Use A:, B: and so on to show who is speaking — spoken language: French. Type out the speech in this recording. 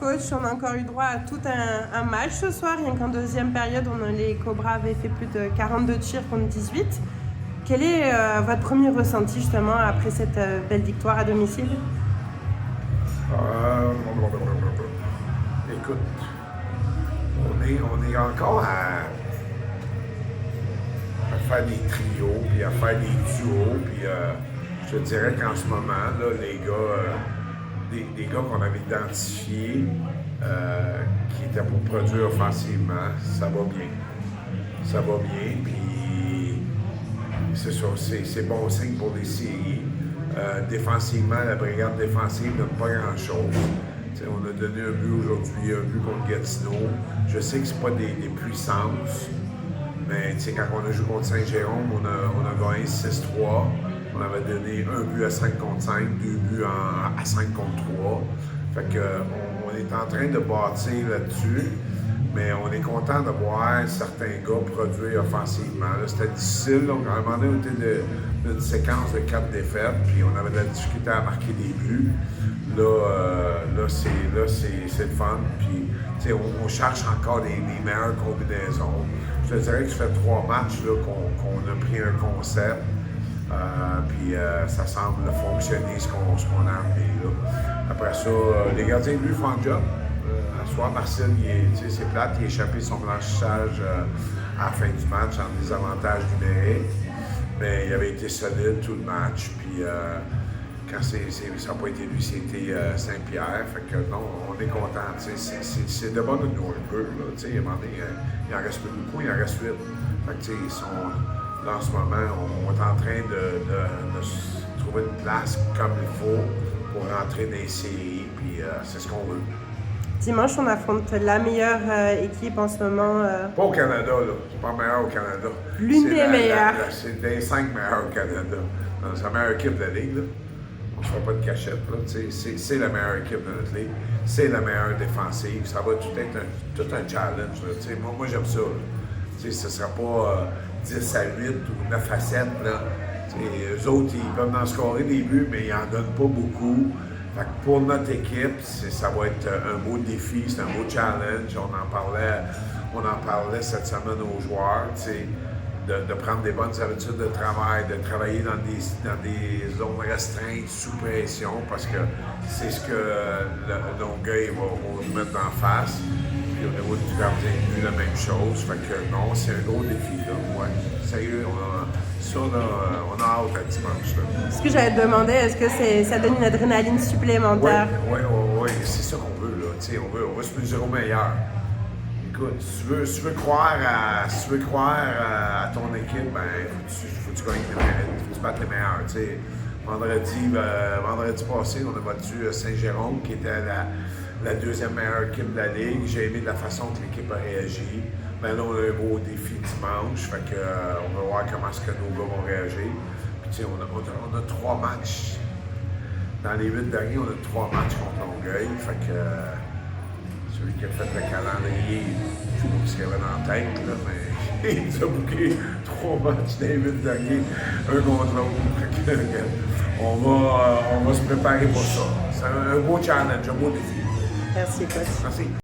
A: coach, on a encore eu droit à tout un match ce soir. Rien qu'en deuxième période, les Cobras avaient fait plus de 42 tirs contre 18. Quel est votre premier ressenti justement après cette belle victoire à domicile?
B: Écoute, on est encore à faire des trios, puis à faire des duos, puis je te dirais qu'en ce moment, là, les gars, des gars qu'on avait identifiés, qui étaient pour produire offensivement, ça va bien. Ça va bien, puis c'est ça, c'est bon signe pour les séries. Défensivement, la brigade défensive n'a pas grand-chose. T'sais, on a donné un but aujourd'hui, un but contre Gatineau. Je sais que c'est pas des puissances, mais quand on a joué contre Saint-Jérôme, on a gagné 6-3. On avait donné un but à 5 contre 5, deux buts à 5 contre 3. Fait que on est en train de bâtir là-dessus, mais on est content de voir certains gars produire offensivement. Là, c'était difficile. Donc, à un moment donné, on était d'une séquence de 4 défaites, puis on avait de la difficulté à marquer des buts. Là, c'est le fun. Puis, on cherche encore des meilleures combinaisons. Je te dirais que ça fait 3 matchs là, qu'on a pris un concept. Puis ça semble fonctionner ce qu'on a amené. Là. Après ça, les gardiens de but font le job. À soir, Marcel, c'est plate, il a échappé son blanchissage à la fin du match en désavantage numérique. Mais il avait été solide tout le match. Puis quand ça n'a pas été lui, c'était Saint-Pierre. Fait que non, on est content. C'est de bonne nous un peu. Là, il en reste plus beaucoup, il en reste 8. Fait que ils sont. Là, en ce moment, on est en train de trouver une place comme il faut pour rentrer dans les séries, puis c'est ce qu'on veut.
A: Dimanche, on affronte la meilleure équipe en ce moment.
B: Pas au Canada, là. C'est pas meilleur au Canada.
A: L'une des meilleures.
B: C'est des 5 meilleurs au Canada. C'est la meilleure équipe de la Ligue, là. On ne se fait pas de cachette, là. C'est la meilleure équipe de notre Ligue. C'est la meilleure défensive. Ça va tout être tout un challenge, là. Moi j'aime ça, là. Ce ne sera pas 10 à 8 ou 9 à 7. Là. Eux autres, ils peuvent en scorer des buts, mais ils n'en donnent pas beaucoup. Fait que pour notre équipe, ça va être un beau défi, c'est un beau challenge. On en parlait cette semaine aux joueurs, de prendre des bonnes habitudes de travail, de travailler dans des zones restreintes sous pression, parce que c'est ce que nos gars vont nous mettre en face. Puis au niveau du gardien de but, la même chose. Fait que non, c'est un gros défi, là. Ouais. Sérieux, on a hâte à dimanche, là.
A: Ce que j'allais te demander, est-ce que ça donne une adrénaline supplémentaire?
B: Oui, c'est ça qu'on veut, là. On veut se mesurer au meilleur. Écoute, si tu veux croire à ton équipe, ben, faut que tu gagnes faut que tu battes les meilleurs, vendredi passé, on a battu Saint-Jérôme, qui était la deuxième meilleure équipe de la Ligue. J'ai aimé de la façon que l'équipe a réagi. Maintenant, on a un beau défi dimanche. Fait que, on va voir comment est-ce que nos gars vont réagir. Puis, on a 3 matchs. Dans les 8 derniers, on a 3 matchs contre Longueuil. Fait que celui qui a fait le calendrier, je sais pas ce qu'il y avait dans la tête, là, mais il nous a bouqué 3 matchs dans les 8 derniers, un contre l'autre. On va se préparer pour ça. C'est un beau challenge, un beau défi.
A: Merci, coach.
B: Merci.